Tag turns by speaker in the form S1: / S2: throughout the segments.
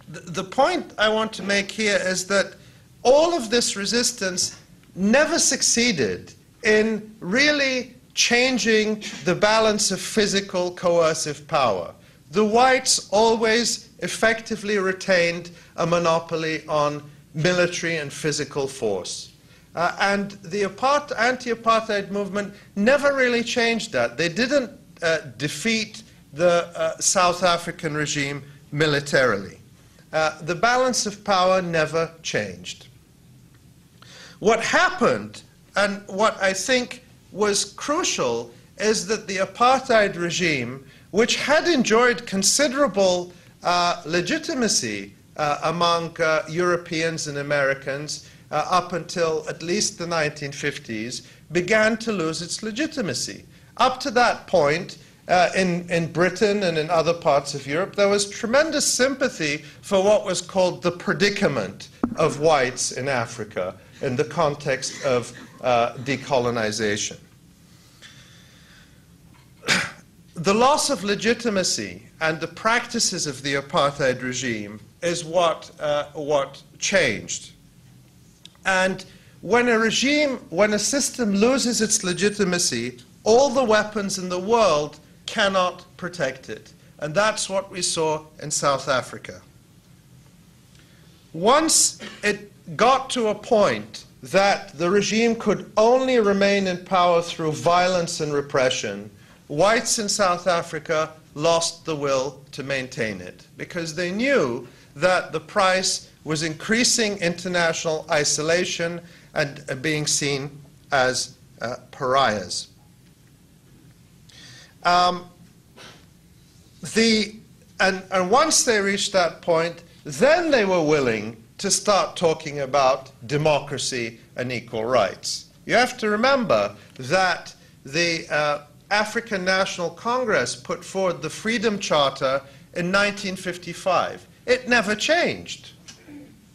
S1: the point I want to make here is that all of this resistance never succeeded in really changing the balance of physical coercive power. The whites always effectively retained a monopoly on military and physical force. And the anti-apartheid movement never really changed that. They didn't defeat the South African regime militarily. The balance of power never changed. What happened, and what I think was crucial, is that the apartheid regime, which had enjoyed considerable legitimacy among Europeans and Americans up until at least the 1950s, began to lose its legitimacy. Up to that point, in Britain and in other parts of Europe, there was tremendous sympathy for what was called the predicament of whites in Africa in the context of decolonization. The loss of legitimacy and the practices of the apartheid regime is what changed. And when a system loses its legitimacy, all the weapons in the world cannot protect it. And that's what we saw in South Africa. Once it got to a point that the regime could only remain in power through violence and repression, whites in South Africa lost the will to maintain it, because they knew that the price was increasing international isolation and being seen as pariahs. And once they reached that point, then they were willing to start talking about democracy and equal rights. You have to remember that the African National Congress put forward the Freedom Charter in 1955. It never changed.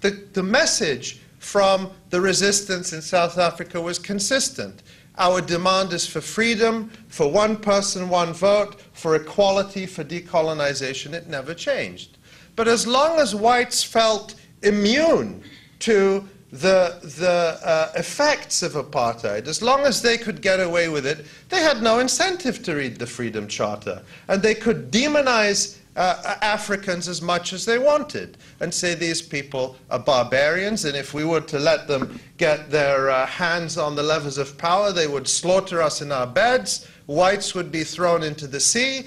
S1: The message from the resistance in South Africa was consistent. Our demand is for freedom, for one person, one vote, for equality, for decolonization. It never changed. But as long as whites felt immune to the effects of apartheid, as long as they could get away with it, they had no incentive to read the Freedom Charter. And they could demonize Africans as much as they wanted and say these people are barbarians, and if we were to let them get their hands on the levers of power, they would slaughter us in our beds, whites would be thrown into the sea.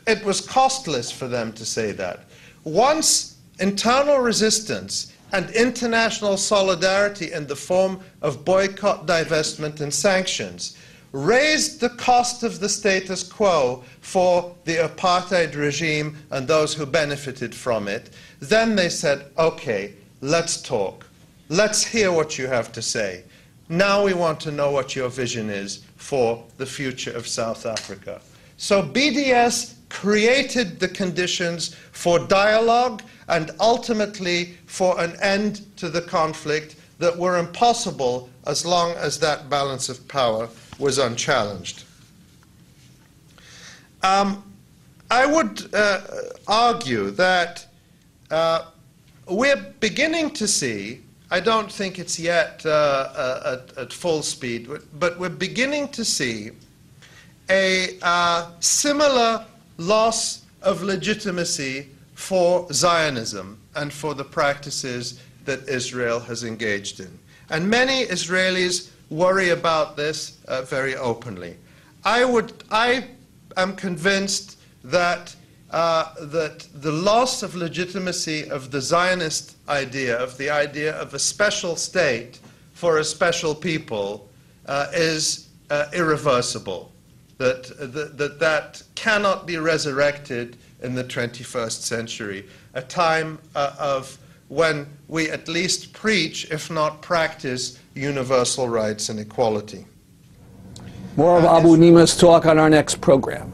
S1: It was costless for them to say that. Once internal resistance and international solidarity in the form of boycott, divestment, and sanctions raised the cost of the status quo for the apartheid regime and those who benefited from it, then they said, okay, let's talk. Let's hear what you have to say. Now we want to know what your vision is for the future of South Africa. So BDS created the conditions for dialogue and ultimately for an end to the conflict that were impossible as long as that balance of power was unchallenged. I would argue that we're beginning to see, I don't think it's yet at full speed, but we're beginning to see a similar loss of legitimacy for Zionism and for the practices that Israel has engaged in. And many Israelis worry about this very openly. I am convinced that the loss of legitimacy of the Zionist idea, of the idea of a special state for a special people, is irreversible. That cannot be resurrected in the 21st century, a time of when we at least preach, if not practice, universal rights and equality.
S2: More of Abu Nima's talk on our next program.